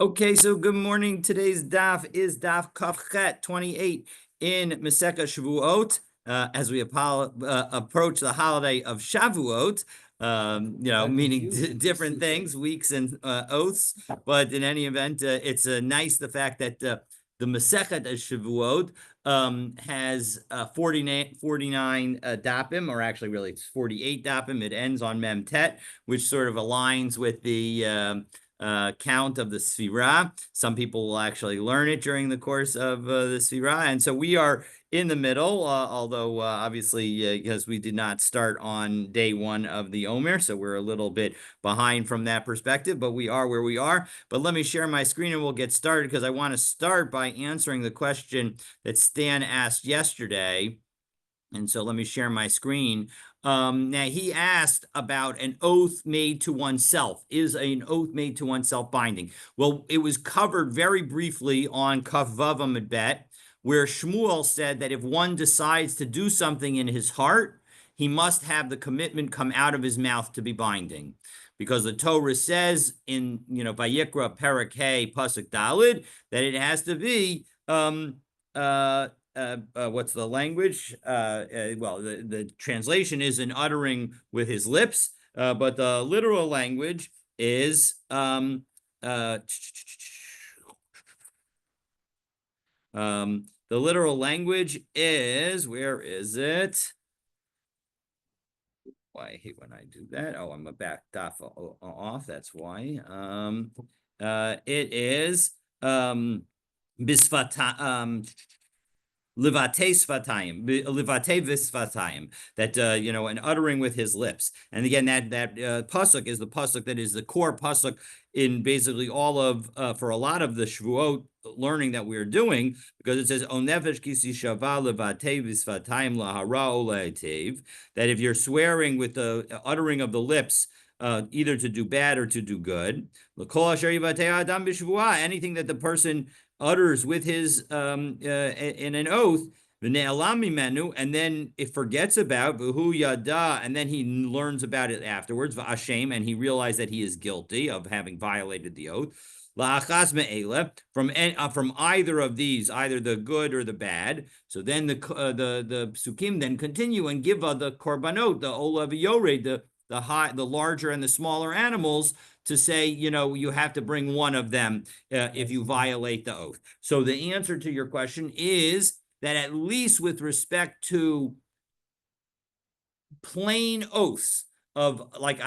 Okay, so good morning. Today's daf is daf Kafchet 28 in Masechah Shevuot. As we approach the holiday of Shavuot, meaning different things, weeks and oaths. But in any event, it's nice the fact that the Masechet of Shavuot has 49 dapim, or actually really it's 48 dapim. It ends on Mem Tet, which sort of aligns with the count of the Sfirah. Some people will actually learn it during the course of the Sfirah. And so we are in the middle, although obviously because we did not start on day one of the Omer, so we're a little bit behind from that perspective, but we are where we are. But let me share my screen and we'll get started, because I want to start by answering the question that Stan asked yesterday. And so let me share my screen. Now, he asked about an oath made to oneself. Is an oath made to oneself binding? Well, it was covered very briefly on Kaf Vav Amud Bet, where Shmuel said that if one decides to do something in his heart, he must have the commitment come out of his mouth to be binding. Because the Torah says in, Vayikra Perek Hey Pasuk Dalid, that it has to be what's the language? Well, the translation is an uttering with his lips, but the literal language is the literal language is, where is it? Why I hate when I do that. Oh, I'm a back off. That's why. It is bisfata Livate svatayim, livate visvatayim, that an uttering with his lips. And again, that pasuk is the pasuk that is the core pasuk in basically all of for a lot of the Shevuot learning that we're doing, because it says onefesh kisi shava livate visvatayim lahara oletev, that if you're swearing with the uttering of the lips, either to do bad or to do good, anything that the person utters with his in an oath, and then it forgets about v'hu yada, and then he learns about it afterwards, v'ashem, and he realized that he is guilty of having violated the oath. From either of these, either the good or the bad. So then the psukim then continue and give the korbanot, the olav yored, the larger and the smaller animals, to say, you have to bring one of them if you violate the oath. So the answer to your question is that at least with respect to plain oaths of, like,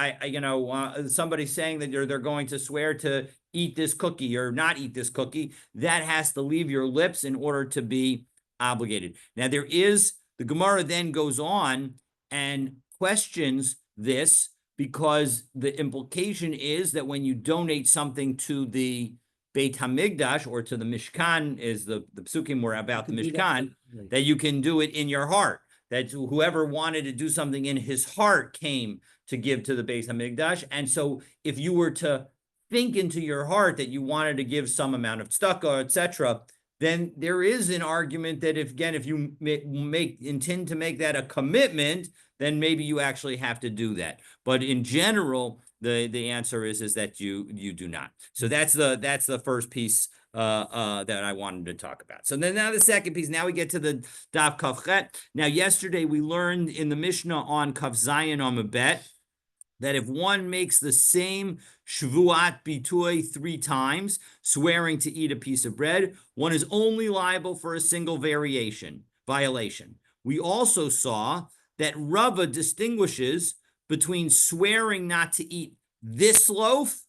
somebody saying that they're going to swear to eat this cookie or not eat this cookie, that has to leave your lips in order to be obligated. Now, the Gemara then goes on and questions this, because the implication is that when you donate something to the Beit HaMikdash or to the Mishkan, is the psukim were about the Mishkan, that you can do it in your heart, that whoever wanted to do something in his heart came to give to the Beit HaMikdash. And so if you were to think into your heart that you wanted to give some amount of tzedakah, etc., then there is an argument that if you intend to make that a commitment, then maybe you actually have to do that. But in general, the answer is that you do not. So that's the first piece that I wanted to talk about. So then now the second piece. Now we get to the Daf Kafchet. Now yesterday we learned in the Mishnah on Kaf Zayin Amud Bet that if one makes the same Shevuot Bitoy 3 times, swearing to eat a piece of bread, one is only liable for a single violation. We also saw that Rava distinguishes between swearing not to eat this loaf,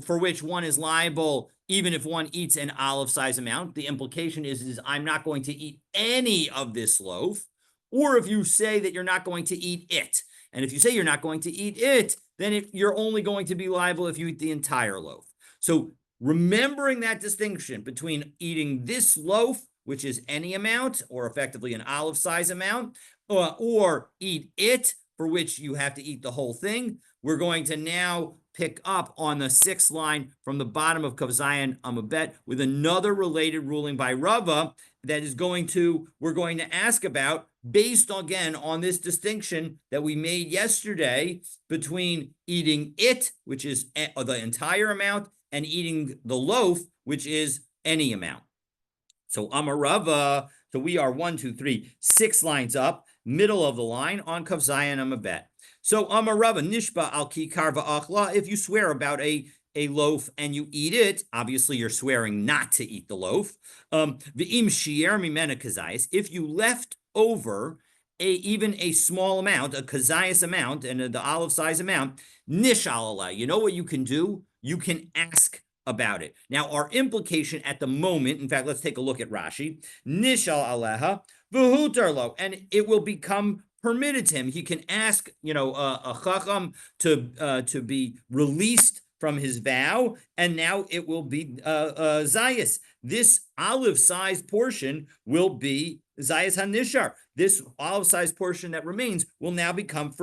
for which one is liable even if one eats an olive-size amount. The implication is I'm not going to eat any of this loaf. Or if you say that you're not going to eat it. And if you say you're not going to eat it, then you're only going to be liable if you eat the entire loaf. So remembering that distinction between eating this loaf, which is any amount, or effectively an olive-size amount, or eat it, for which you have to eat the whole thing, we're going to now pick up on the 6th line from the bottom of Kaf Zayin Amud Bet with another related ruling by Rava that is we're going to ask about based again on this distinction that we made yesterday between eating it, which is the entire amount, and eating the loaf, which is any amount. So Amarava, so we are 6 lines up, middle of the line on Kav Zayin Amabet. So Amarava, Nishba al Kikar va'achla, if you swear about a loaf and you eat it, obviously you're swearing not to eat the loaf. V'im shier mimena kazayis, if you left over even a small amount, a kazayis amount, and the olive size amount, nishal, you know what you can do? You can ask about it. Now, our implication at the moment, in fact, let's take a look at Rashi. Nishal aleha v'hutarlo, and it will become permitted to him. He can ask, a chacham to be released from his vow, and now it will be zayis. This olive-sized portion will be zayis hanishar. This olive-sized portion that remains will now become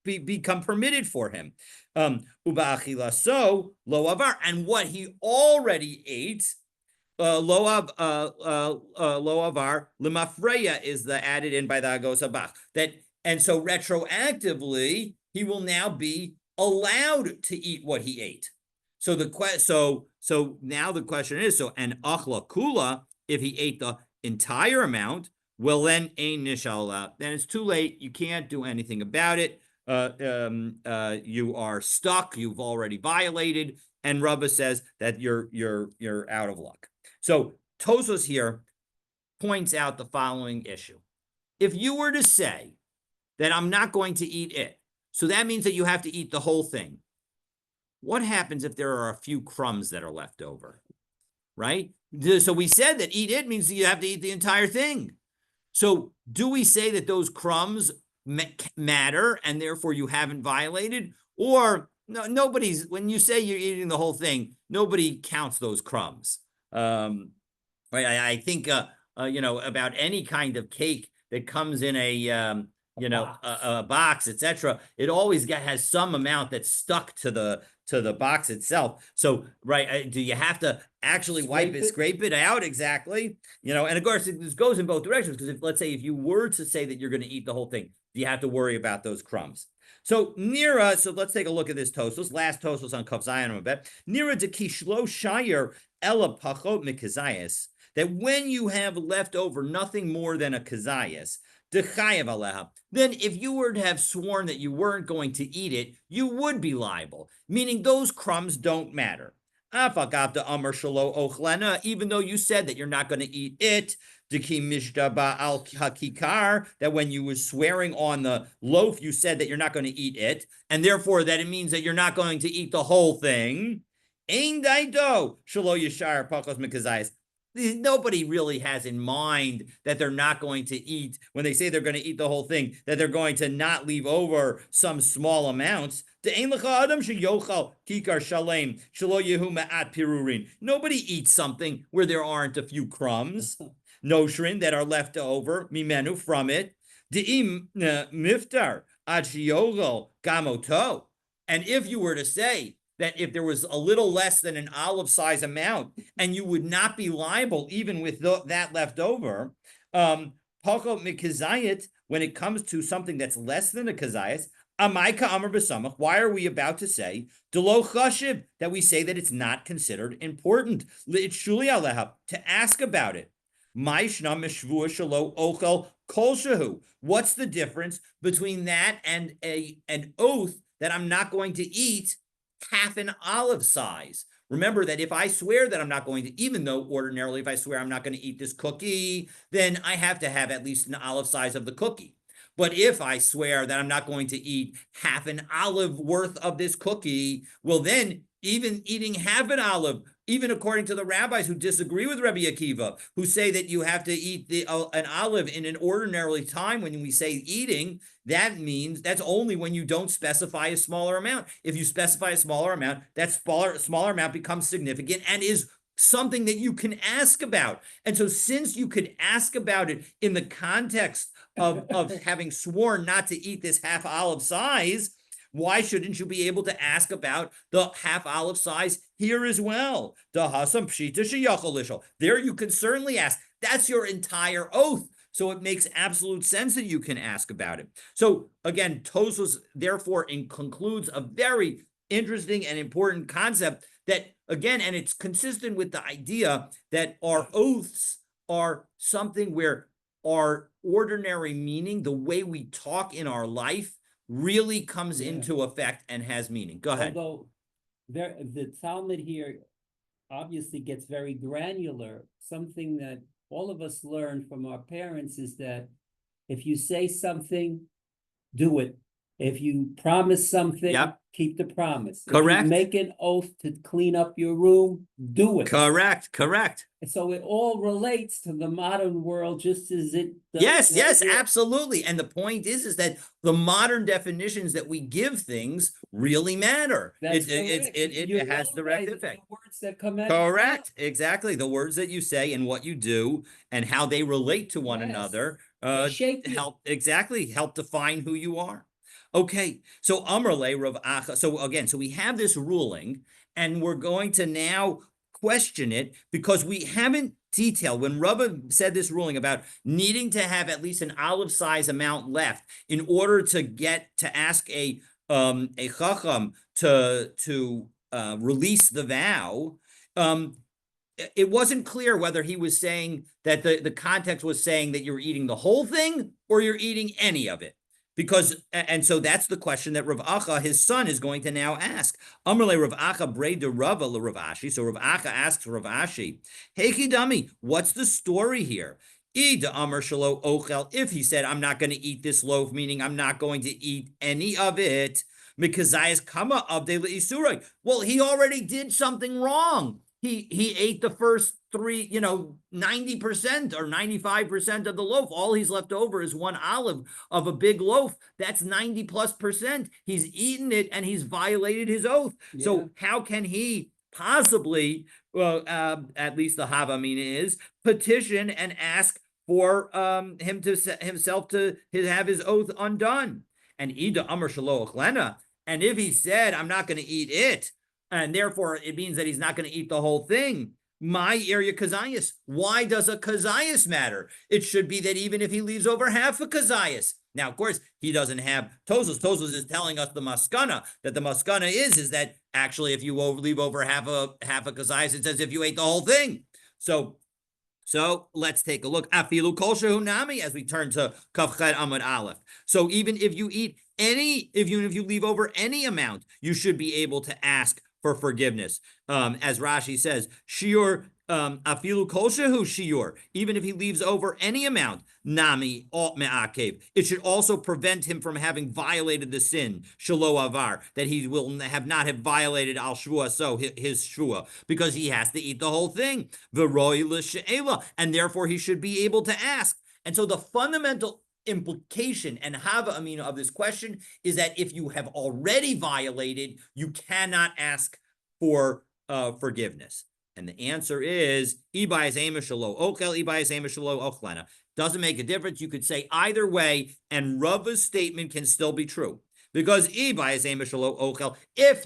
become permitted for him. So lo avar, and what he already ate, lo avar lemafreya is the added in by the Agos Habach. And so retroactively he will now be allowed to eat what he ate. So now the question is, an achla kula, if he ate the entire amount, well then ein nishala, then it's too late. You can't do anything about it. You are stuck. You've already violated, and Rabba says that you're out of luck. So Tosfos here points out the following issue: if you were to say that I'm not going to eat it, so that means that you have to eat the whole thing. What happens if there are a few crumbs that are left over? Right? So we said that eat it means that you have to eat the entire thing. So do we say that those crumbs matter and therefore you haven't violated? Or no, nobody's, when you say you're eating the whole thing, nobody counts those crumbs. Right? I think about any kind of cake that comes in a box, etc. It always has some amount that's stuck to the box itself. So, right, do you have to actually scrape it out? Exactly. And of course, this goes in both directions, because let's say if you were to say that you're going to eat the whole thing, you have to worry about those crumbs. So Nira, so let's take a look at this Tosfos. Last Tosfos on Kav Zayin a bit. Nira de kishlo shayir ela pachot mikazayis, that when you have left over nothing more than a kazayis, then if you were to have sworn that you weren't going to eat it, you would be liable, meaning those crumbs don't matter. Even though you said that you're not going to eat it, that when you were swearing on the loaf, you said that you're not going to eat it, and therefore that it means that you're not going to eat the whole thing. Nobody really has in mind that they're not going to eat, when they say they're going to eat the whole thing, that they're going to not leave over some small amounts. Nobody eats something where there aren't a few crumbs, noshrin, that are left over, mimenu, from it. And if you were to say that if there was a little less than an olive size amount, and you would not be liable even with that left over, when it comes to something that's less than a kazayas, why are we about to say that we say that it's not considered important? It's shuli aleha, to ask about it. What's the difference between that and an oath that I'm not going to eat half an olive size? Remember that if I swear that I'm not going to, even though ordinarily if I swear I'm not going to eat this cookie, then I have to have at least an olive size of the cookie. But if I swear that I'm not going to eat half an olive worth of this cookie, well then even eating half an olive, even according to the rabbis who disagree with Rabbi Akiva, who say that you have to eat an olive in an ordinary time, when we say eating, that means that's only when you don't specify a smaller amount. If you specify a smaller amount, that smaller amount becomes significant and is something that you can ask about. And so since you could ask about it in the context of having sworn not to eat this half olive size, Why shouldn't you be able to ask about the half olive size here as well? There you can certainly ask. That's your entire oath. So it makes absolute sense that you can ask about it. So again, Tosfos therefore concludes a very interesting and important concept that, again, and it's consistent with the idea that our oaths are something where our ordinary meaning, the way we talk in our life, really comes into effect and has meaning. Go ahead. Although the Talmud here obviously gets very granular. Something that all of us learn from our parents is that if you say something, do it. If you promise something, keep the promise. Correct. If you make an oath to clean up your room, do it. Correct. Correct. So it all relates to the modern world just as it does. Yes, yes, absolutely. And the point is that the modern definitions that we give things really matter. It has direct effect. The words that come out. Correct. Exactly. The words that you say and what you do and how they relate to one another help define who you are. Okay, so Amrle Rav Acha. So again, so we have this ruling, and we're going to now question it because we haven't detailed when Rava said this ruling about needing to have at least an olive size amount left in order to get to ask a chacham to release the vow. It wasn't clear whether he was saying that the context was saying that you're eating the whole thing or you're eating any of it. Because, and so that's the question that Rav Acha, his son, is going to now ask. Amrle Rav Acha Breda Rava le Rav Ashi. So Rav Acha asks Rav Ashi, Hey Kidami, what's the story here? Ida Amar Shalo Ochel, if he said, I'm not going to eat this loaf, meaning I'm not going to eat any of it, Mikazayas Kama Abde Isurai. Well, he already did something wrong. He ate the first 3, 90% or 95% of the loaf. All he's left over is one olive of a big loaf. That's 90+%. He's eaten it and he's violated his oath. Yeah. So how can he possibly, at least the Havamina is, petition and ask for himself to have his oath undone? And Ida Amar Shaloach Lena. And if he said, I'm not going to eat it, and therefore it means that he's not going to eat the whole thing, my area kazayas. Why does a kazayas matter? It should be that even if he leaves over half a kazayas. Now, of course, he doesn't have Tosfos. Tosfos is telling us the maskana, that the maskana is that actually if you leave over half a kazayas, it's as if you ate the whole thing. So let's take a look. Afilu kol shehu nami, as we turn to Kavchet Amud Aleph. So even if you eat if you leave over any amount, you should be able to ask for forgiveness. As Rashi says, shiur afilu kol shehu shiur, even if he leaves over any amount, nami alt me'akev, it should also prevent him from having violated the sin, shelo avar, that he will not have violated al shvua, so his shvua, because he has to eat the whole thing, v'roi l'she'ela, and therefore he should be able to ask. And so the fundamental implication and hava amina of this question is that if you have already violated, you cannot ask for forgiveness. And the answer is doesn't make a difference. You could say either way, and Rava's statement can still be true. Because if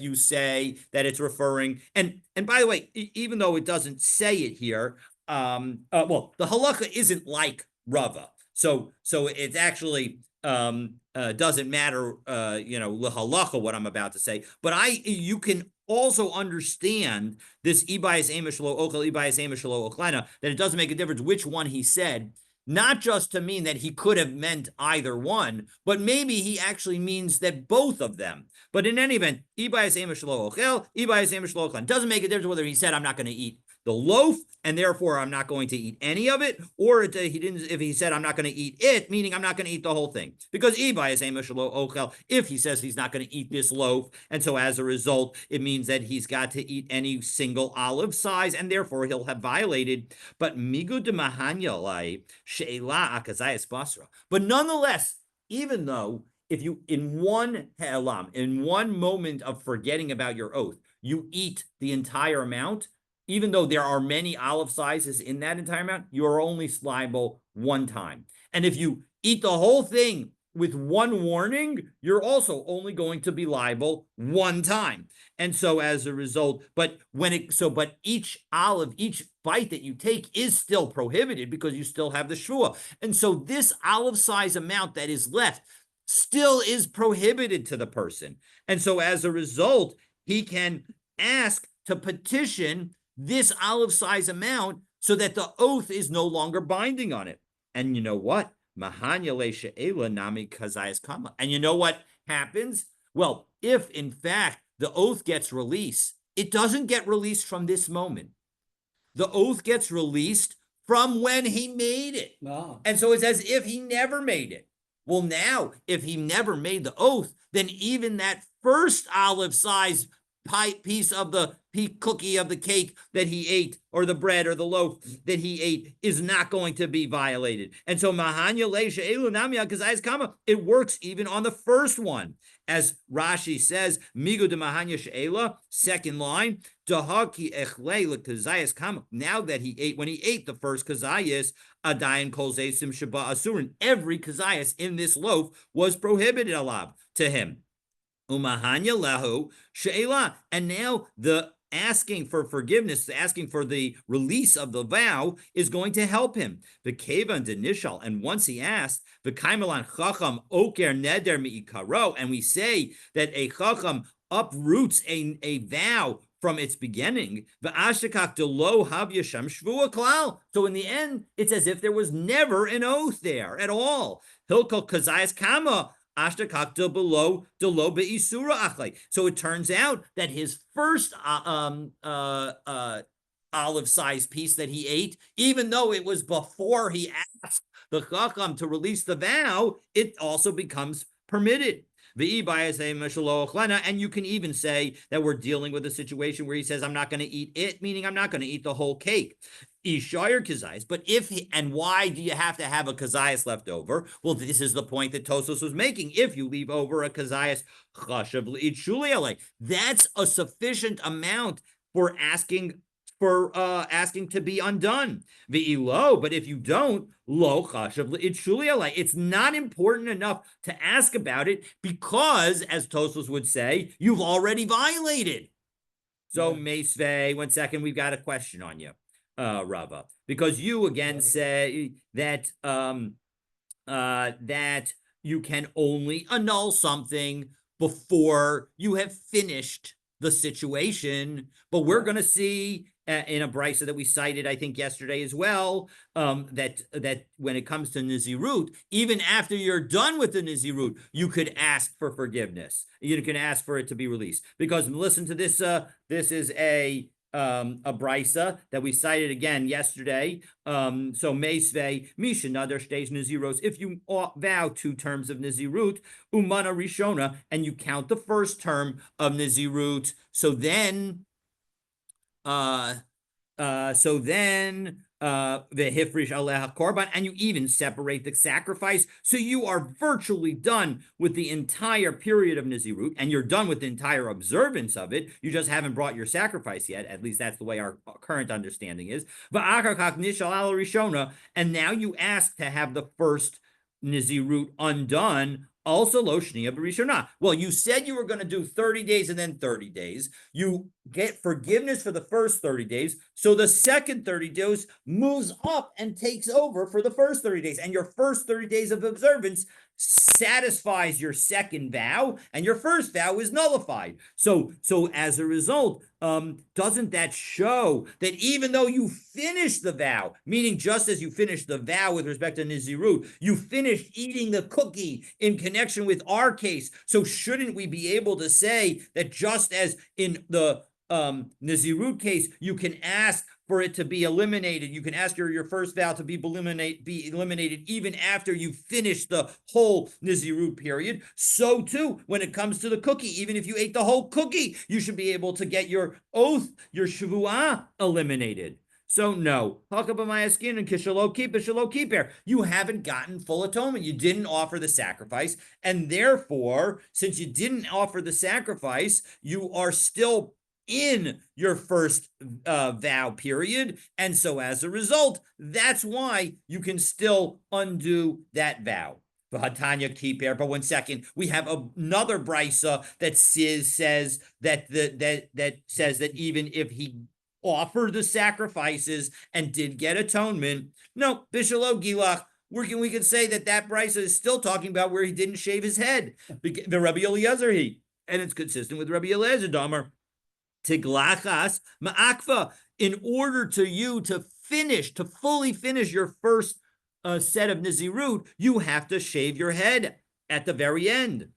you say that it's referring, and by the way, even though it doesn't say it here, well, the halacha isn't like Rava. So it actually doesn't matter, l'halacha, what I'm about to say. But you can also understand this ibayis emish lo ochel, ibayis emish lo ochlena, that it doesn't make a difference which one he said, not just to mean that he could have meant either one, but maybe he actually means that both of them. But in any event, ibayis emish lo ochel, ibayis emish lo ochlena, doesn't make a difference whether he said, I'm not going to eat the loaf, and therefore I'm not going to eat any of it, or if he said I'm not going to eat it, meaning I'm not going to eat the whole thing. Because if he says he's not going to eat this loaf, and so as a result, it means that he's got to eat any single olive size, and therefore he'll have violated. But migu de mahanyalai she'ela akazayas basra. But nonetheless, even though if you in one moment of forgetting about your oath, you eat the entire amount, even though there are many olive sizes in that entire amount, you are only liable one time. And if you eat the whole thing with one warning, you're also only going to be liable one time. And so as a result, but each bite that you take is still prohibited because you still have the Shevuot. And so this olive size amount that is left still is prohibited to the person. And so as a result, he can ask to petition this olive size amount so that the oath is no longer binding on it. And you know what? And you know what happens? Well, if in fact the oath gets released, it doesn't get released from this moment. The oath gets released from when he made it. Wow. And so it's as if he never made it. Well, now, if he never made the oath, then even that first olive size piece of the cookie of the cake that he ate, or the bread or the loaf that he ate, is not going to be violated. And so it works even on the first one. As Rashi says, Migu de Mahanya She'ela, second line, now that he ate, when he ate the first kazayas, Adayin kol zeisim sheba asurin, every kazayas in this loaf was prohibited alab to him. Umahanya lahu she'ela, and now the asking for forgiveness, asking for the release of the vow, is going to help him. The kevan denishal, and once he asked, the kaimelan chacham oker neder miikaro, and we say that a chacham uproots a vow from its beginning. The ashtakak delo hav yashem shvua klal. So in the end, it's as if there was never an oath there at all. Hilkol kazayas kama. So it turns out that his first olive-sized piece that he ate, even though it was before he asked the chacham to release the vow, it also becomes permitted. And you can even say that we're dealing with a situation where he says, I'm not going to eat it, meaning I'm not going to eat the whole cake. But and why do you have to have a kazayas left over? Well, this is the point that Tosos was making. If you leave over a kazayas, that's a sufficient amount for asking to be undone. But if you don't, it's not important enough to ask about it because, as Tosos would say, you've already violated. So, Meisvei, 1 second, we've got a question on you, Rava, because you again say that that you can only annul something before you have finished the situation, but we're going to see in a brisa that we cited, I think yesterday as well, that when it comes to Nizirut, even after you're done with the Nizirut, you could ask for forgiveness. You can ask for it to be released. Because listen to this. This is a brisa that we cited again yesterday. So Meisvei Misha Nader stays Niziros. If you vow 2 terms of Nizirut, Umana Rishona, and you count the first term of Nizirut, so then the hifrish aleha korban, and you even separate the sacrifice, so you are virtually done with the entire period of Nizirut, and you're done with the entire observance of it. You just haven't brought your sacrifice yet. At least that's the way our current understanding is. And now you ask to have the first Nizirut undone. Also, lo shniya b'rishona. Well, you said you were going to do 30 days and then 30 days. You get forgiveness for the first 30 days. So the second 30 days moves up and takes over for the first 30 days. And your first 30 days of observance satisfies your second vow, and your first vow is nullified. So as a result, doesn't that show that even though you finished the vow, meaning just as you finished the vow with respect to Nizirut, you finished eating the cookie in connection with our case, so shouldn't we be able to say that just as in the Nizirut case, you can ask for it to be eliminated. You can ask your first vow to be eliminated even after you finish the whole Nizirut period. So too, when it comes to the cookie, even if you ate the whole cookie, you should be able to get your oath, your Shevuah, eliminated. So no, you haven't gotten full atonement. You didn't offer the sacrifice, and therefore, since you didn't offer the sacrifice, you are still in your first vow period, and so as a result, that's why you can still undo that vow. Hatanya Kiper. But 1 second, we have another brisa that says that says that even if he offered the sacrifices and did get atonement, no, Bishalo Gilach, we can say that brisa is still talking about where he didn't shave his head. The Rabbi Eliezer and it's consistent with Rabbi Eliezer Damar. Tiglachas ma'akva. In order to fully finish your first set of Nazirut, you have to shave your head at the very end.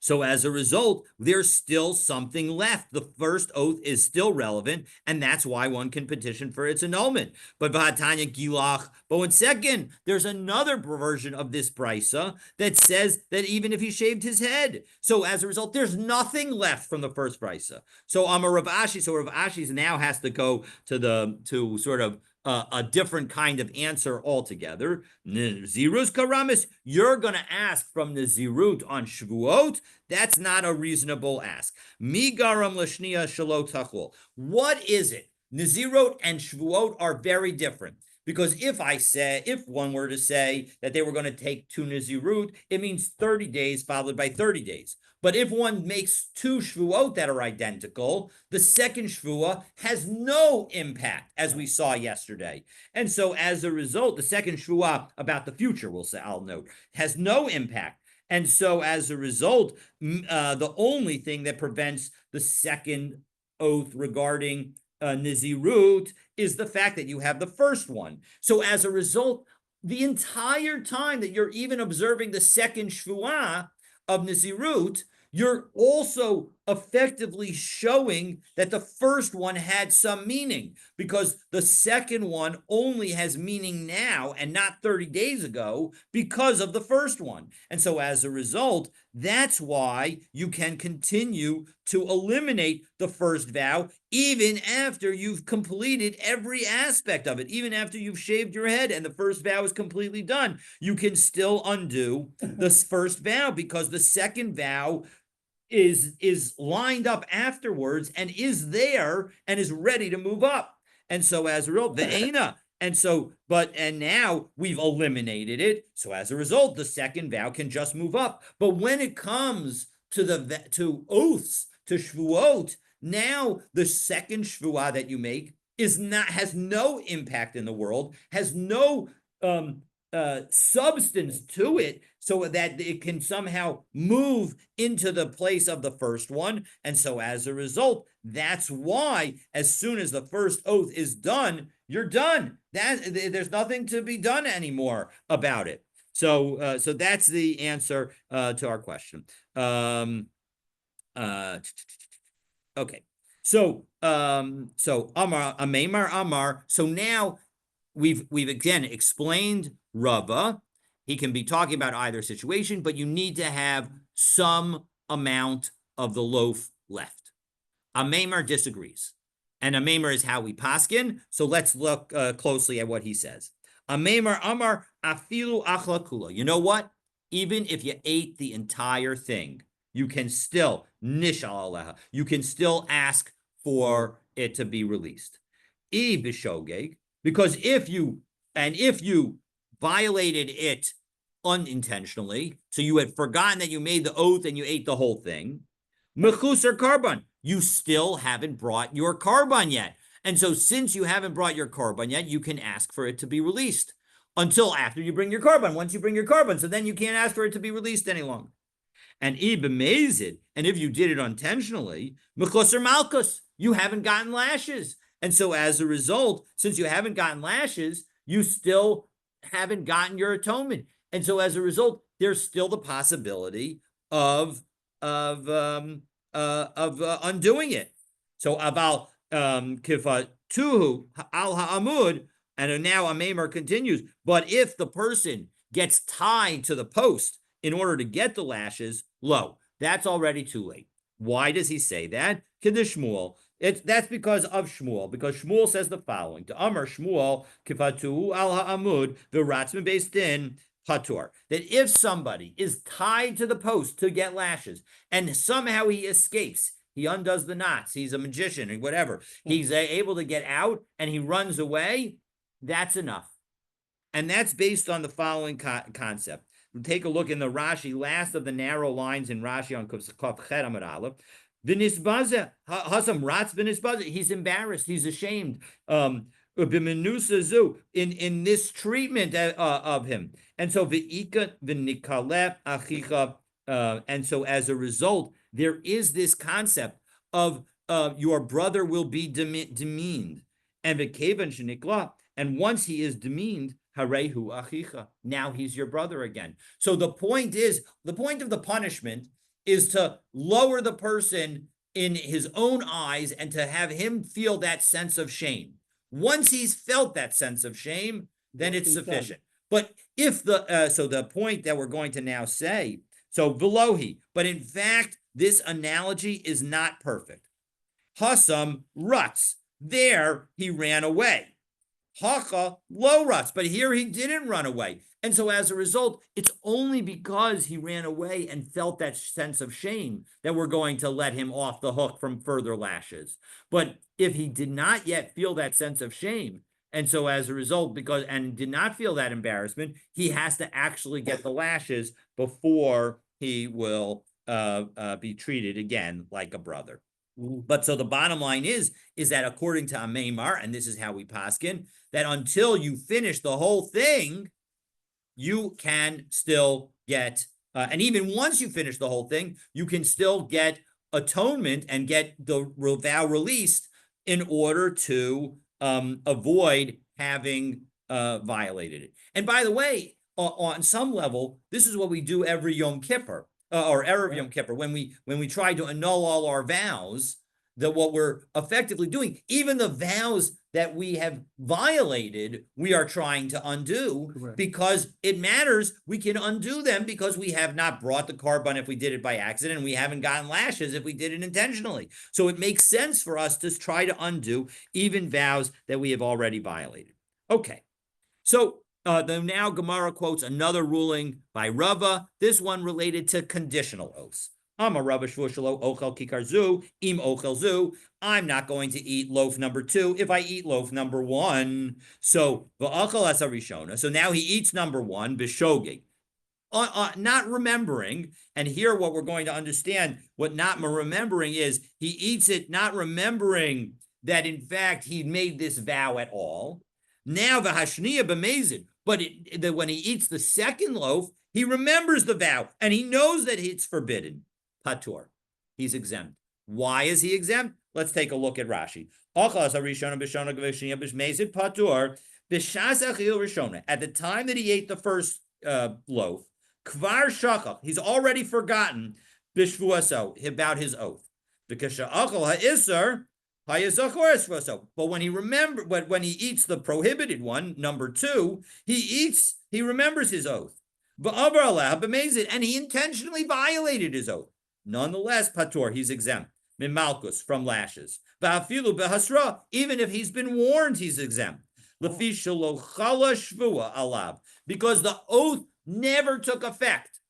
So as a result, there's still something left. The first oath is still relevant, and that's why one can petition for its annulment. But 1 second, there's another version of this brisa that says that even if he shaved his head. So as a result, there's nothing left from the first brisa. So Rav Ashi now has to go to sort of a different kind of answer altogether. Nazirus karamis, you're going to ask from Nazirut on Shevuot. That's not a reasonable ask. Mi garam l'shniya shelo tachol. What is it? Nazirut and Shevuot are very different. Because if one were to say that they were going to take 2 Nazirut, it means 30 days followed by 30 days. But if one makes 2 Shevuot that are identical, the second Shevuah has no impact, as we saw yesterday. And so as a result, the second Shevuah about the future, I'll note, has no impact. And so as a result, the only thing that prevents the second oath regarding Nazirut is the fact that you have the first one. So as a result, the entire time that you're even observing the second Shevuah of Nazirut, you're also effectively showing that the first one had some meaning, because the second one only has meaning now and not 30 days ago because of the first one. And so as a result, that's why you can continue to eliminate the first vow even after you've completed every aspect of it. Even after you've shaved your head and the first vow is completely done, you can still undo the first vow, because the second vow is lined up afterwards and is there and is ready to move up. And so as a result, the Aina. And now we've eliminated it. So as a result, the second vow can just move up. But when it comes to oaths, to Shevuot, now the second Shevuah that you make has no impact in the world, has no substance to it, so that it can somehow move into the place of the first one. And so as a result, that's why as soon as the first oath is done, you're done. There's nothing to be done anymore about it. So that's the answer to our question. Okay. So Amar Amar. So now we've again explained Rava. He can be talking about either situation, but you need to have some amount of the loaf left. Amemar disagrees. And Amemar is how we paskin. So let's look closely at what he says. Amemar Amar afilu achla kula. You know what? Even if you ate the entire thing, you can still nishal aleha. You can still ask for it to be released. I bishogeg, because if you violated it unintentionally, so you had forgotten that you made the oath and you ate the whole thing, mechusar karban, you still haven't brought your karban yet. And so since you haven't brought your karban yet, you can ask for it to be released until after you bring your karban. Once you bring your karban, so then you can't ask for it to be released any longer. And ibemezid, and if you did it intentionally, mechusar malchus, you haven't gotten lashes. And so as a result, since you haven't gotten lashes, you still haven't gotten your atonement. And so as a result, there's still the possibility of undoing it. So aval kifatuhu al ha'amud, and now Amemar continues, but if the person gets tied to the post in order to get the lashes, that's already too late. Why does he say that? Kiddush Shmuel. That's because of Shmuel, because Shmuel says the following: to Amar Shmuel kifatu al ha'amud v'ratzman based in patur. That if somebody is tied to the post to get lashes and somehow he escapes, he undoes the knots, he's a magician or whatever, he's able to get out and he runs away, that's enough. And that's based on the following concept: take a look in the Rashi, last of the narrow lines in Rashi on Kaf Chet Amud Aleph. V'nisbaze Hasam Ratz v'nisbaze. He's embarrassed. He's ashamed. In this treatment of him, and so v'ika v'nikale achicha. And so as a result, there is this concept of your brother will be demeaned, and v'kevan shenikla. And once he is demeaned, harehu achicha. Now he's your brother again. So the point of the punishment is to lower the person in his own eyes and to have him feel that sense of shame. Once he's felt that sense of shame, then it's sufficient. But if so the point that we're going to now say, so velohi, but in fact, this analogy is not perfect. Hasam ruts, there he ran away. Hacha lo ruts, but here he didn't run away. And so as a result, it's only because he ran away and felt that sense of shame that we're going to let him off the hook from further lashes. But if he did not yet feel that sense of shame, and so as a result, and did not feel that embarrassment, he has to actually get the lashes before he will be treated again like a brother. But so the bottom line is that according to Ameimar, and this is how we paskin, that until you finish the whole thing, you can still get, and even once you finish the whole thing, you can still get atonement and get the vow released in order to avoid having violated it. And by the way, on some level, this is what we do every Yom Kippur, or Erev Yom Kippur, when we try to annul all our vows, that what we're effectively doing, even the vows that we have violated, we are trying to undo. Correct. Because it matters. We can undo them because we have not brought the korban if we did it by accident, and we haven't gotten lashes if we did it intentionally. So it makes sense for us to try to undo even vows that we have already violated. Okay, so now Gemara quotes another ruling by Rava, this one related to conditional oaths. I'm a Rava Shvushalo Ochel Kikarzu, Im Ochelzu. I'm not going to eat loaf number 2 if I eat loaf number 1. So V'achal Asa Rishona. So now he eats number 1, Bishogig. Not remembering, and here what we're going to understand, what not remembering is, he eats it not remembering that in fact he made this vow at all. Now V'hashniya b'mezid, but when he eats the second loaf, he remembers the vow, and he knows that it's forbidden. Patur. He's exempt. Why is he exempt? Let's take a look at Rashi. At the time that he ate the first loaf, kvar shachach, he's already forgotten bishvuaso, about his oath. But when he eats the prohibited one, number 2, he remembers his oath. And he intentionally violated his oath. Nonetheless, patur, he's exempt. Mimalkus, from lashes. Ba'afilu behasra, even if he's been warned, he's exempt. Lefi shelo chala shvua alav, because the oath never took effect,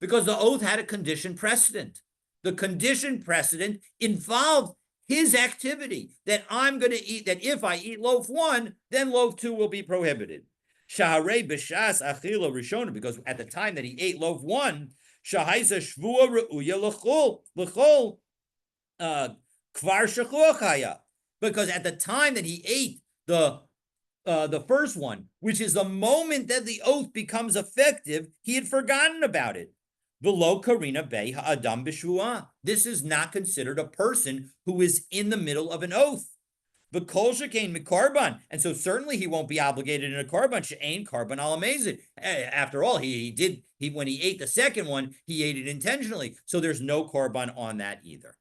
because the oath had a condition precedent. The condition precedent involved his activity, that I'm going to eat, that if I eat loaf 1, then loaf 2 will be prohibited. Shaharei b'shas achila rishona, because at the time that he ate loaf 1, shahaisa shvua reuya l'chol kvar shachuachaya, because at the time that he ate the first one, which is the moment that the oath becomes effective, he had forgotten about it. Below karina bei ha'adam b'shvua. This is not considered a person who is in the middle of an oath. V'kol shekein mikarban, and so certainly he won't be obligated in a korban. She'ain korban al amazid. After all, he when he ate the second one, he ate it intentionally, so there's no korban on that either.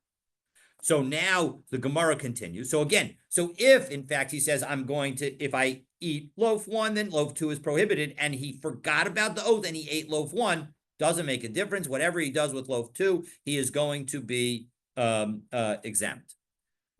So now the Gemara continues. So again, so if in fact he says, if I eat loaf 1, then loaf 2 is prohibited, and he forgot about the oath and he ate loaf 1, doesn't make a difference. Whatever he does with loaf 2, he is going to be exempt.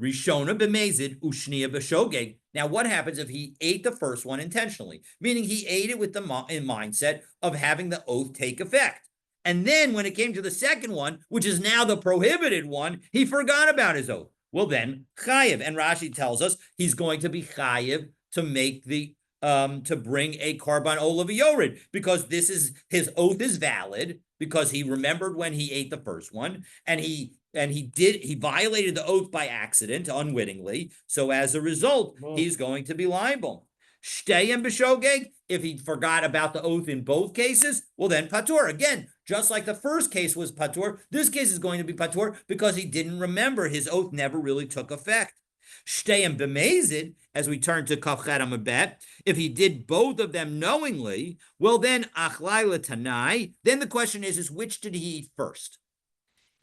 Rishona b'mezid ushniya b'shogeg. Now, what happens if he ate the first one intentionally? Meaning he ate it with the mindset of having the oath take effect. And then when it came to the second one, which is now the prohibited one, he forgot about his oath. Well, then chayiv. And Rashi tells us he's going to be chayiv to make the to bring a korban olav yored, because his oath is valid because he remembered when he ate the first one, and he violated the oath by accident, unwittingly. So as a result, he's going to be liable. Shtei and b'shogeg, if he forgot about the oath in both cases, well then patur. Again, just like the first case was patur, this case is going to be patur because he didn't remember. His oath never really took effect. Shtei and b'mezid, as we turn to kafchet amabet, if he did both of them knowingly, well then achlai l'tanai. Then the question is which did he eat first?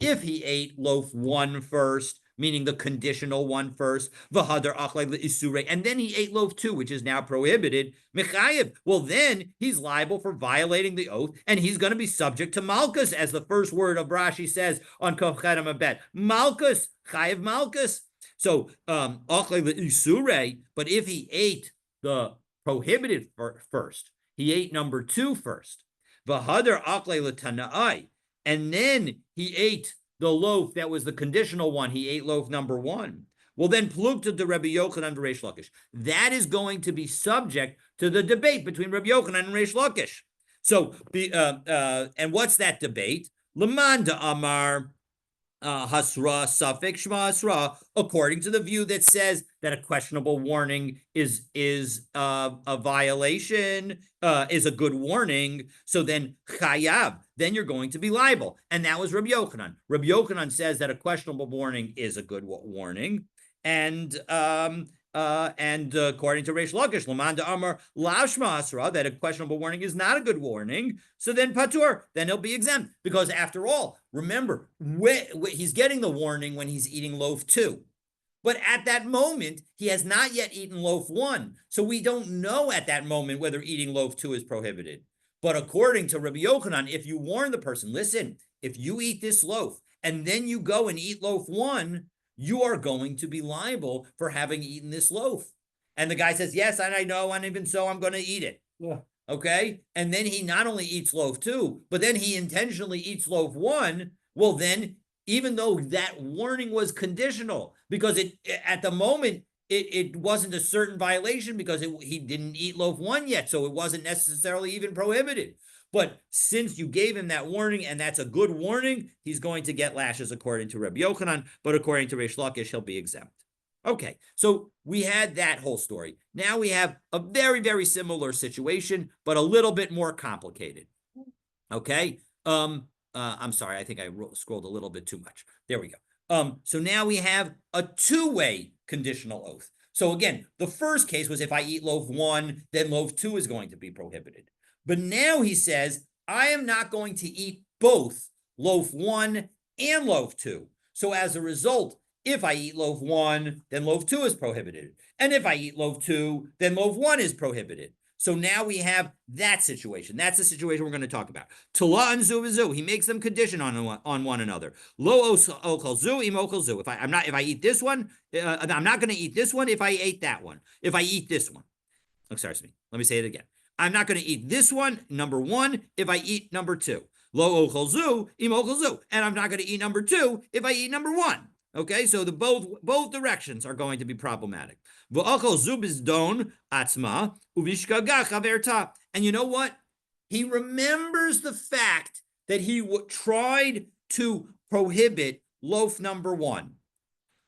If he ate loaf 1 first, meaning the conditional one first, v'hadar achlai l'isure, and then he ate loaf 2, which is now prohibited, mechayev, well then he's liable for violating the oath, and he's going to be subject to malchus, as the first word of Rashi says on kafchet amabet. Malchus, chayev malchus. So, achlai l'isure, but if he ate the prohibited first, he ate number 2 first, v'hadar achlai l'tanai, and then he ate the loaf that was the conditional one. He ate loaf number 1. Well, then plukta de Rabbi Yochanan and Reish Lakish. That is going to be subject to the debate between Rabbi Yochanan and Reish Lakish. So, and what's that debate? Leman de Amar hasra suffix shma hasra, according to the view that says that a questionable warning is a violation, is a good warning. So then chayav, then you're going to be liable, and that was Rabbi Yochanan. Rabbi Yochanan says that a questionable warning is a good warning, and according to Reish Lakish, Laman de Amar Lashma Asra, that a questionable warning is not a good warning. So then patur, then he'll be exempt, because after all, remember, he's getting the warning when he's eating loaf 2. But at that moment, he has not yet eaten loaf 1. So we don't know at that moment whether eating loaf 2 is prohibited. But according to Rabbi Yochanan, if you warn the person, listen, if you eat this loaf and then you go and eat loaf 1, you are going to be liable for having eaten this loaf. And the guy says, yes, and I know, and even so, I'm going to eat it. Yeah. Okay? And then he not only eats loaf 2, but then he intentionally eats loaf 1. Well, then, even though that warning was conditional, because at the moment, it wasn't a certain violation because he didn't eat loaf 1 yet, so it wasn't necessarily even prohibited. But since you gave him that warning, and that's a good warning, he's going to get lashes according to Rabbi Yochanan, but according to Reish Lakish, he'll be exempt. Okay, so we had that whole story. Now we have a very, very similar situation, but a little bit more complicated. Okay, I'm sorry, I think I scrolled a little bit too much. There we go. So now we have a 2-way conditional oath. So again, the first case was if I eat loaf 1, then loaf 2 is going to be prohibited. But now he says, I am not going to eat both loaf 1 and loaf 2. So as a result, if I eat loaf 1, then loaf 2 is prohibited. And if I eat loaf 2, then loaf 1 is prohibited. So now we have that situation. That's the situation we're going to talk about. Tula and zu, he makes them condition on one another. Lo ochel zu im ochel zu. If I eat this one, I'm not going to eat this one if I ate that one. If I eat this one. Oh, sorry, let me say it again. I'm not going to eat this one, number 1, if I eat number 2. Lo ochel zu im ochel zu. And I'm not going to eat number 2 if I eat number 1. Okay, so the both directions are going to be problematic. And you know what? He remembers the fact that he tried to prohibit loaf number 1,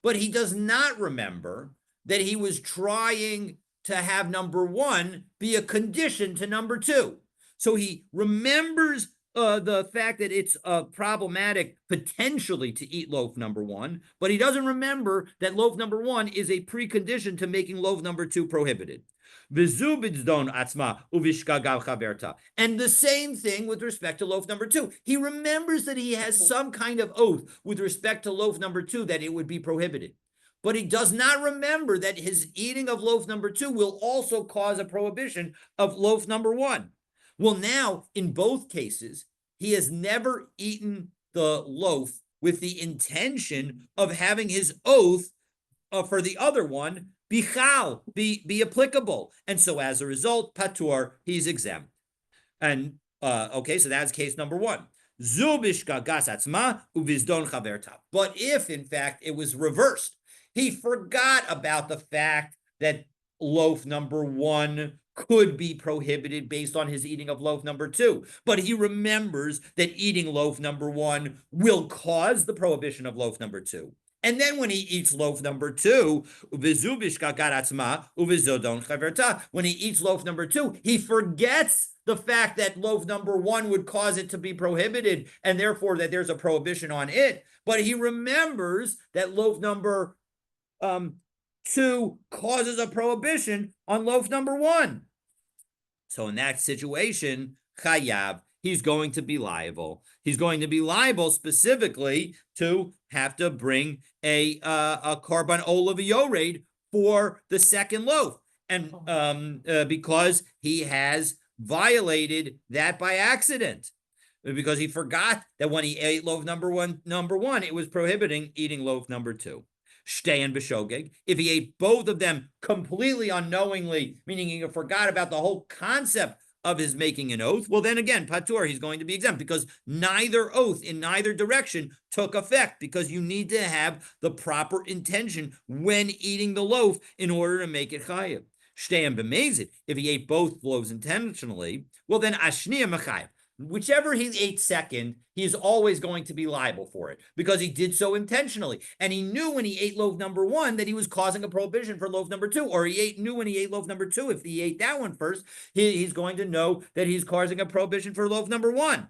but he does not remember that he was trying to have number 1 be a condition to number 2. So he remembers the fact that it's problematic potentially to eat loaf number 1, but he doesn't remember that loaf number 1 is a precondition to making loaf number 2 prohibited. And the same thing with respect to loaf number 2. He remembers that he has some kind of oath with respect to loaf number 2 that it would be prohibited. But he does not remember that his eating of loaf number 2 will also cause a prohibition of loaf number 1. Well, now, in both cases, he has never eaten the loaf with the intention of having his oath for the other one be applicable. And so as a result, patur, he's exempt. And, okay, so that's case number 1. But if, in fact, it was reversed, he forgot about the fact that loaf number 1 could be prohibited based on his eating of loaf number 2. But he remembers that eating loaf number 1 will cause the prohibition of loaf number 2. And then when he eats loaf number 2, when he eats loaf number 2, he forgets the fact that loaf number 1 would cause it to be prohibited, and therefore that there's a prohibition on it. But he remembers that loaf number 2 causes a prohibition on loaf number 1. So in that situation, chayav, he's going to be liable. He's going to be liable specifically to have to bring a korban olav yored for the second loaf, and because he has violated that by accident, because he forgot that when he ate loaf number one, it was prohibiting eating loaf number 2. Shtein b'shogeg. If he ate both of them completely unknowingly, meaning he forgot about the whole concept of his making an oath, well, then again, patur, he's going to be exempt, because neither oath in neither direction took effect, because you need to have the proper intention when eating the loaf in order to make it chayiv. Shtein b'mezid. If he ate both loaves intentionally, well, then ashniya mechayiv. Whichever he ate second, he is always going to be liable for it, because he did so intentionally. And he knew when he ate loaf number 1 that he was causing a prohibition for loaf number 2, or knew when he ate loaf number 2, if he ate that one first, he's going to know that he's causing a prohibition for loaf number 1.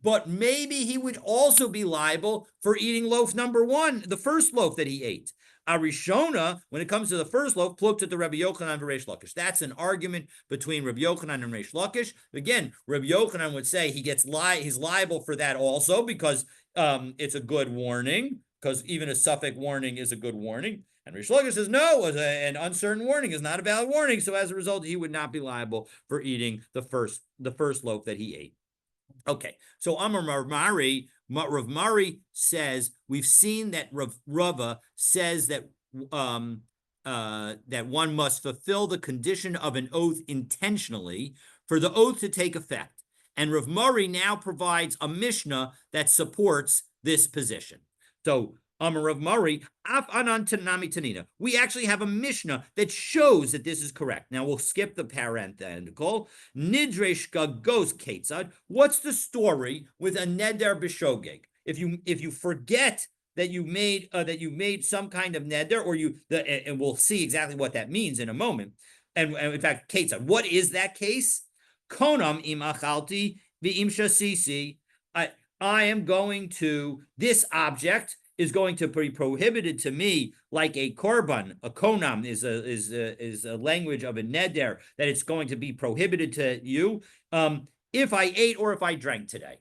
But maybe he would also be liable for eating loaf number 1, the first loaf that he ate. Arishona, when it comes to the first loaf, looked at the Rabbi Yochanan and Reish Lakish. That's an argument between Rabbi Yochanan and Reish Lakish. Again, Rabbi Yochanan would say he's liable for that also, because it's a good warning, because even a suffix warning is a good warning. And Reish Lakish says no, an uncertain warning is not a valid warning. So as a result, he would not be liable for eating the first loaf that he ate. Okay, so Amar Rav Mari says, we've seen that Rava says that that one must fulfill the condition of an oath intentionally for the oath to take effect. And Rav Mari now provides a Mishnah that supports this position. So Amar Rav Mari, Af Anan Tanami Tanina. We actually have a Mishnah that shows that this is correct. Now we'll skip the parenthetical. Nidresh Gagos Ketzad. What's the story with a neder b'shogeg? If you forget that you made some kind of neder, or and we'll see exactly what that means in a moment. And in fact, Ketzad, what is that case? Konam im achalti v'im shasisi. I am going to, this object is going to be prohibited to me like a korban. A konam is a language of a neder, that it's going to be prohibited to you if I ate or if I drank today.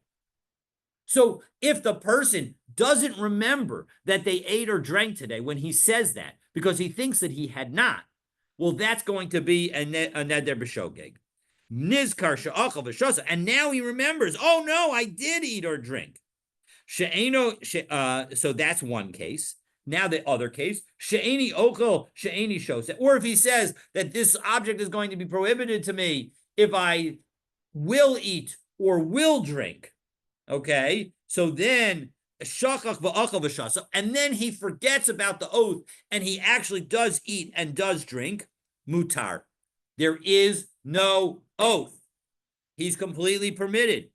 So if the person doesn't remember that they ate or drank today when he says that, because he thinks that he had not, well, that's going to be a neder b'shogeg. Nizkar she'achal v'shasa, and now he remembers, oh no, I did eat or drink. So that's one case. Now the other case, she'eni ochel, she'eni shosa. Or if he says that this object is going to be prohibited to me if I will eat or will drink. Okay, so then shachach v'achal v'shasa, and then he forgets about the oath and he actually does eat and does drink. Mutar. There is no oath. He's completely permitted.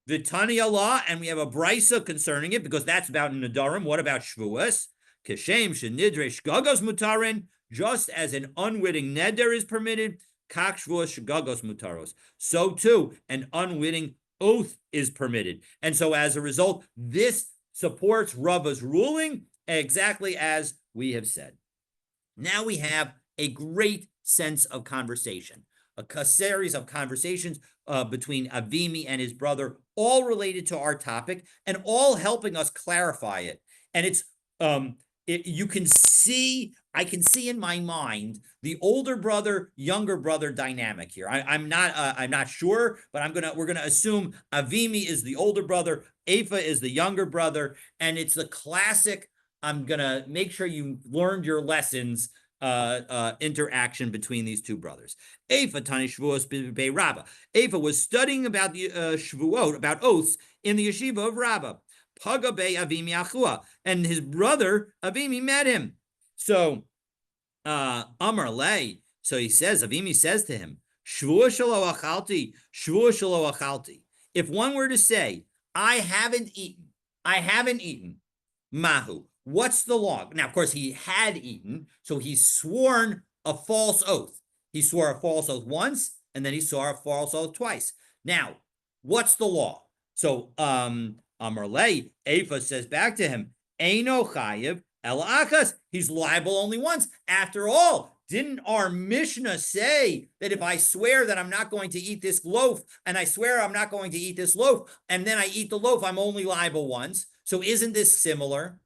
Vitani Allah, and we have a brisa concerning it, because that's about Nadarim. What about Shevuot? Keshem shenidre shgagos mutarin, just as an unwitting neder is permitted, kak Shevuot shgagos mutaros. So too, an unwitting oath is permitted. And so as a result, this supports Rava's ruling exactly as we have said. Now we have a great sense of conversation, a series of conversations between Avimi and his brother, all related to our topic and all helping us clarify it. And it's you can see, I can see in my mind the older brother, younger brother dynamic here. I'm not sure, but we're gonna assume Avimi is the older brother, Efa is the younger brother, and it's the classic, I'm gonna make sure you learned your lessons interaction between these two brothers. Efa Tani Shevuos Bei Rabbah. Efa was studying about the Shevuot, about oaths, in the yeshiva of Rabbah. Paga Bei Avimi Achua, and his brother Avimi met him. So Amar Lei, so he says, Avimi says to him, Shvua shelo achalti, shvua shelo achalti. If one were to say, I haven't eaten, mahu, what's the law? Now, of course, he had eaten, so he's sworn a false oath. He swore a false oath once, and then he swore a false oath twice. Now, what's the law? So, Amarle, Ava says back to him, Eino chayiv el achas. He's liable only once. After all, didn't our Mishnah say that if I swear that I'm not going to eat this loaf, and I swear I'm not going to eat this loaf, and then I eat the loaf, I'm only liable once? So isn't this similar?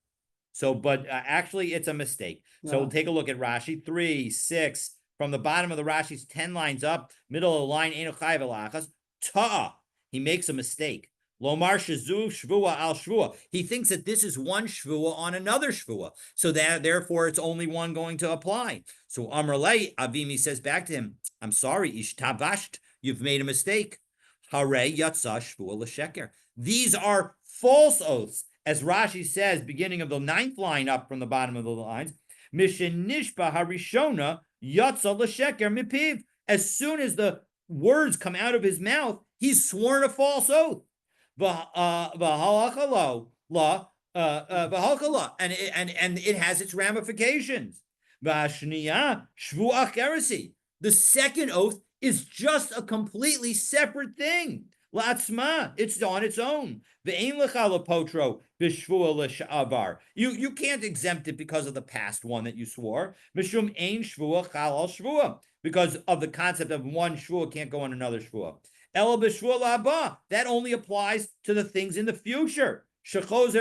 So, but actually, it's a mistake. So we'll take a look at Rashi 3, 6. From the bottom of the Rashi's 10 lines up, middle of the line, Eino chayiv el achas. Ta. He makes a mistake. Lomar shazu shvua al shvua. He thinks that this is one shvua on another shvua, so that therefore it's only one going to apply. So Amrlei Avimi says back to him, "I'm sorry, ishtabasht. You've made a mistake. Hare yatsa shvua l'sheker. These are false oaths, as Rashi says, beginning of the 9th line up from the bottom of the lines. Mishenishba harishona yatsa l'sheker mipiv. As soon as the words come out of his mouth, he's sworn a false oath. And it has its ramifications. The second oath is just a completely separate thing. It's on its own. You can't exempt it because of the past one that you swore. Because of the concept of one shvua can't go on another shvua. That only applies to the things in the future. Because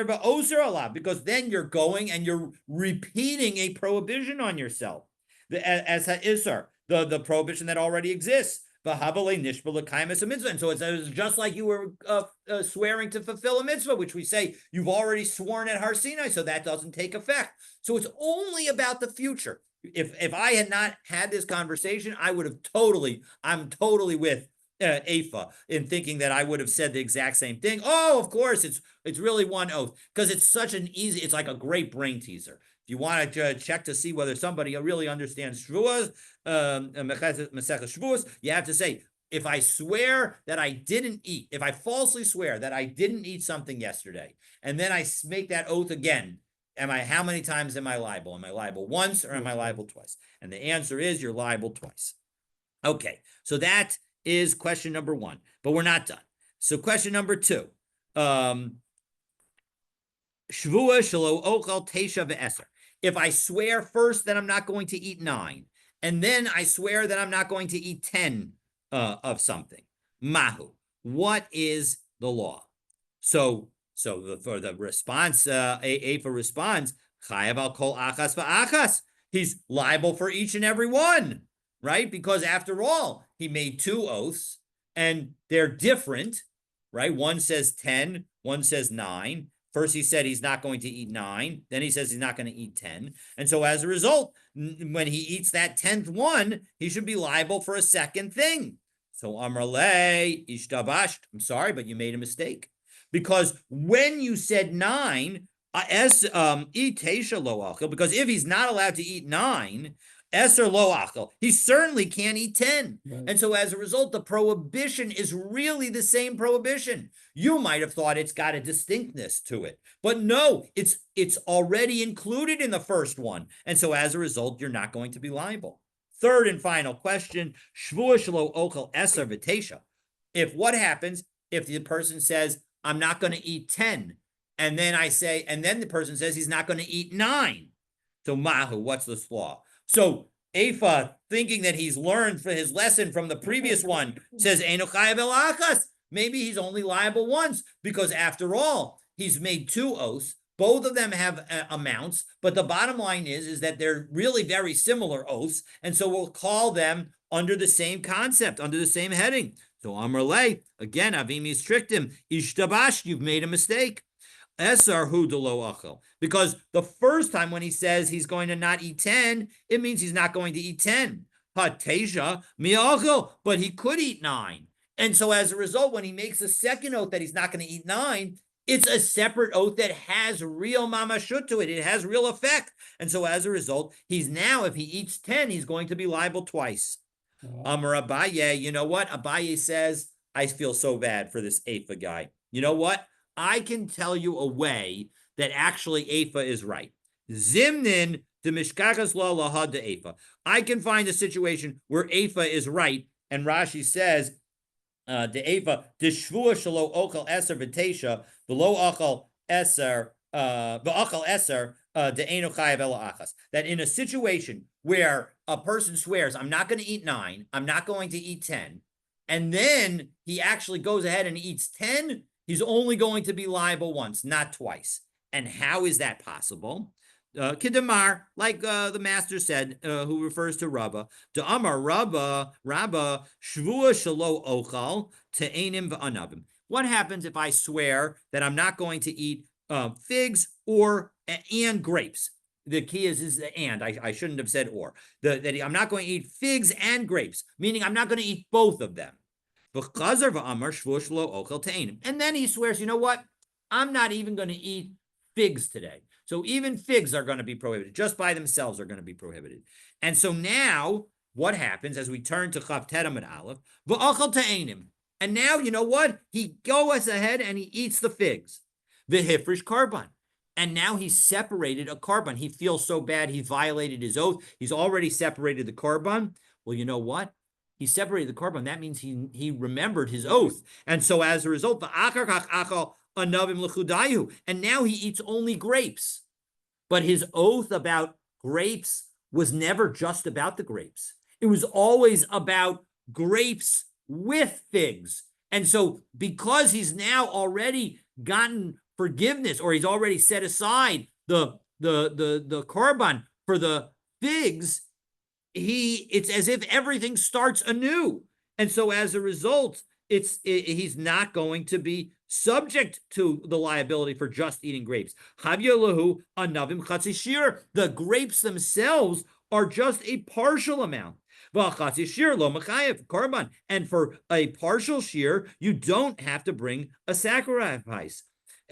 then you're going and you're repeating a prohibition on yourself. As ha'isar, the prohibition that already exists. And so it's just like you were swearing to fulfill a mitzvah, which we say you've already sworn at Har Sinai, so that doesn't take effect. So it's only about the future. If I had not had this conversation, I'm totally with Afa in thinking that I would have said the exact same thing. Oh, of course, it's really one oath, because it's such an easy, it's like a great brain teaser. If you want to check to see whether somebody really understands Shavuos, you have to say, if I swear that I didn't eat, if I falsely swear that I didn't eat something yesterday, and then I make that oath again, how many times am I liable? Am I liable once or am I liable twice? And the answer is you're liable twice. Okay, so that is question number 1, but we're not done. So question number 2, Shvua shelo ochal teisha ve'eser. If I swear first that I'm not going to eat 9, and then I swear that I'm not going to eat 10 of something, mahu, what is the law? So for the response, Afa responds, chayav al kol achas va'achas. He's liable for each and every one, right? Because after all, he made 2 oaths, and they're different, right? One says 10, one says 9. First, he said he's not going to eat 9. Then he says he's not going to eat 10. And so as a result, when he eats that 10th one, he should be liable for a second thing. So Amrle ishtabasht. I'm sorry, but you made a mistake. Because when you said 9, because if he's not allowed to eat 9, Eser lo achel, he certainly can't eat 10. Right. And so as a result, the prohibition is really the same prohibition. You might have thought it's got a distinctness to it, but no, it's already included in the first one. And so as a result, you're not going to be liable. Third and final question, Shvua shelo ochel eser v'teisha. What happens if the person says, I'm not going to eat 10, and then the person says he's not going to eat 9. So mahu, what's this law? So Afa, thinking that he's learned for his lesson from the previous one, says Eino chayav el achas. Maybe he's only liable once, because after all, he's made 2 oaths. Both of them have amounts, but the bottom line is that they're really very similar oaths, and so we'll call them under the same concept, under the same heading. So Amrle, again, Avimi tricked him. Ishtabash, you've made a mistake. Esar hu delo achel. Because the first time when he says he's going to not eat 10, it means he's not going to eat 10. Hateja mi'achel, but he could eat 9. And so as a result, when he makes a second oath that he's not going to eat 9, it's a separate oath that has real mamashut to it. It has real effect. And so as a result, he's now, if he eats 10, he's going to be liable twice. Amar Abaye, you know what? Abaye says, I feel so bad for this Afa guy. You know what? I can tell you a way that actually Afa is right. Zimnin de mishkakas la lahad de Afa. I can find a situation where Afa is right, and Rashi says, de Ava, de Shvua shalo okal eser v'tesha, v'lo okal eser, v'okal eser, de eno chayav ela achas. That in a situation where a person swears, I'm not going to eat 9, I'm not going to eat 10, and then he actually goes ahead and eats 10, he's only going to be liable once, not twice. And how is that possible? Kidamar, like the master said, who refers to Rabba, to Amar Rabba, Shvua Shalo Ochal, Te'enim V'anavim. What happens if I swear that I'm not going to eat figs and grapes? The key is the and. I shouldn't have said or. That I'm not going to eat figs and grapes, meaning I'm not going to eat both of them. And then he swears, you know what? I'm not even going to eat figs today. So even figs are going to be prohibited. Just by themselves are going to be prohibited. And so now what happens as we turn to Chav Teram and Aleph? V'achal ta'enim. And now you know what? He goes ahead and he eats the figs. V'hifrish karban. And now he's separated a karban. He feels so bad he violated his oath. He's already separated the karban. Well, you know what? He separated the karban. That means he remembered his oath. And so as a result, and now he eats only grapes. But his oath about grapes was never just about the grapes. It was always about grapes with figs. And so because he's now already gotten forgiveness, or he's already set aside the korban for the figs, it's as if everything starts anew. And so as a result, he's not going to be subject to the liability for just eating grapes. The grapes themselves are just a partial amount. And for a partial shear, you don't have to bring a sacrifice.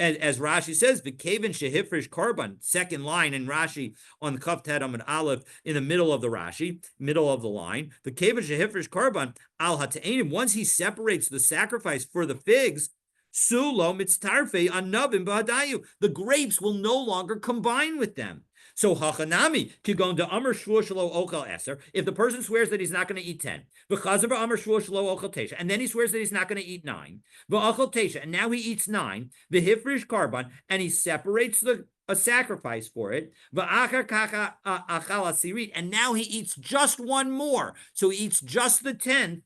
And as Rashi says, v'keven shehifrish karban, second line in Rashi on the Kaf Tet Amud Aleph, in the middle of the Rashi, middle of the line, v'keven shehifrish karban al hata'enim, once he separates the sacrifice for the figs, sulo mitztarfe anavim ba'adayu, the grapes will no longer combine with them. So hachanami kigon de amar shvua shelo ochal eser. If the person swears that he's not going to eat 10, v'chazer ba'amar shvua shelo ochal tesha, and then he swears that he's not going to eat 9, v'achal tesha, and now he eats 9, v'hifrish karban, and he separates a sacrifice for it, v'achar kacha achal asirit, and now he eats just one more, so he eats just the 10th.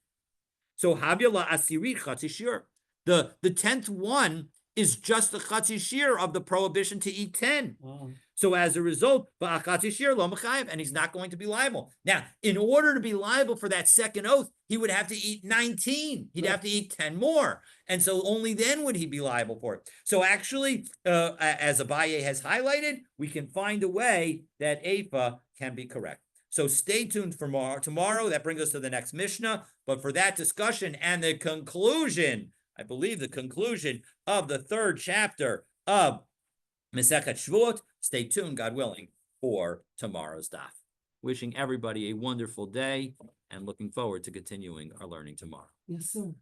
So havya la asirit chatzi shir. The 10th one is just the chatzi shir of the prohibition to eat 10. Wow. So as a result, and he's not going to be liable. Now, in order to be liable for that second oath, he would have to eat 19. He'd have to eat 10 more. And so only then would he be liable for it. So actually, as Abaye has highlighted, we can find a way that Afa can be correct. So stay tuned for more tomorrow. That brings us to the next Mishnah. But for that discussion and the conclusion, I believe the conclusion of the 3rd chapter of Masechet Shevuot, stay tuned, God willing, for tomorrow's daf. Wishing everybody a wonderful day and looking forward to continuing our learning tomorrow. Yes, sir.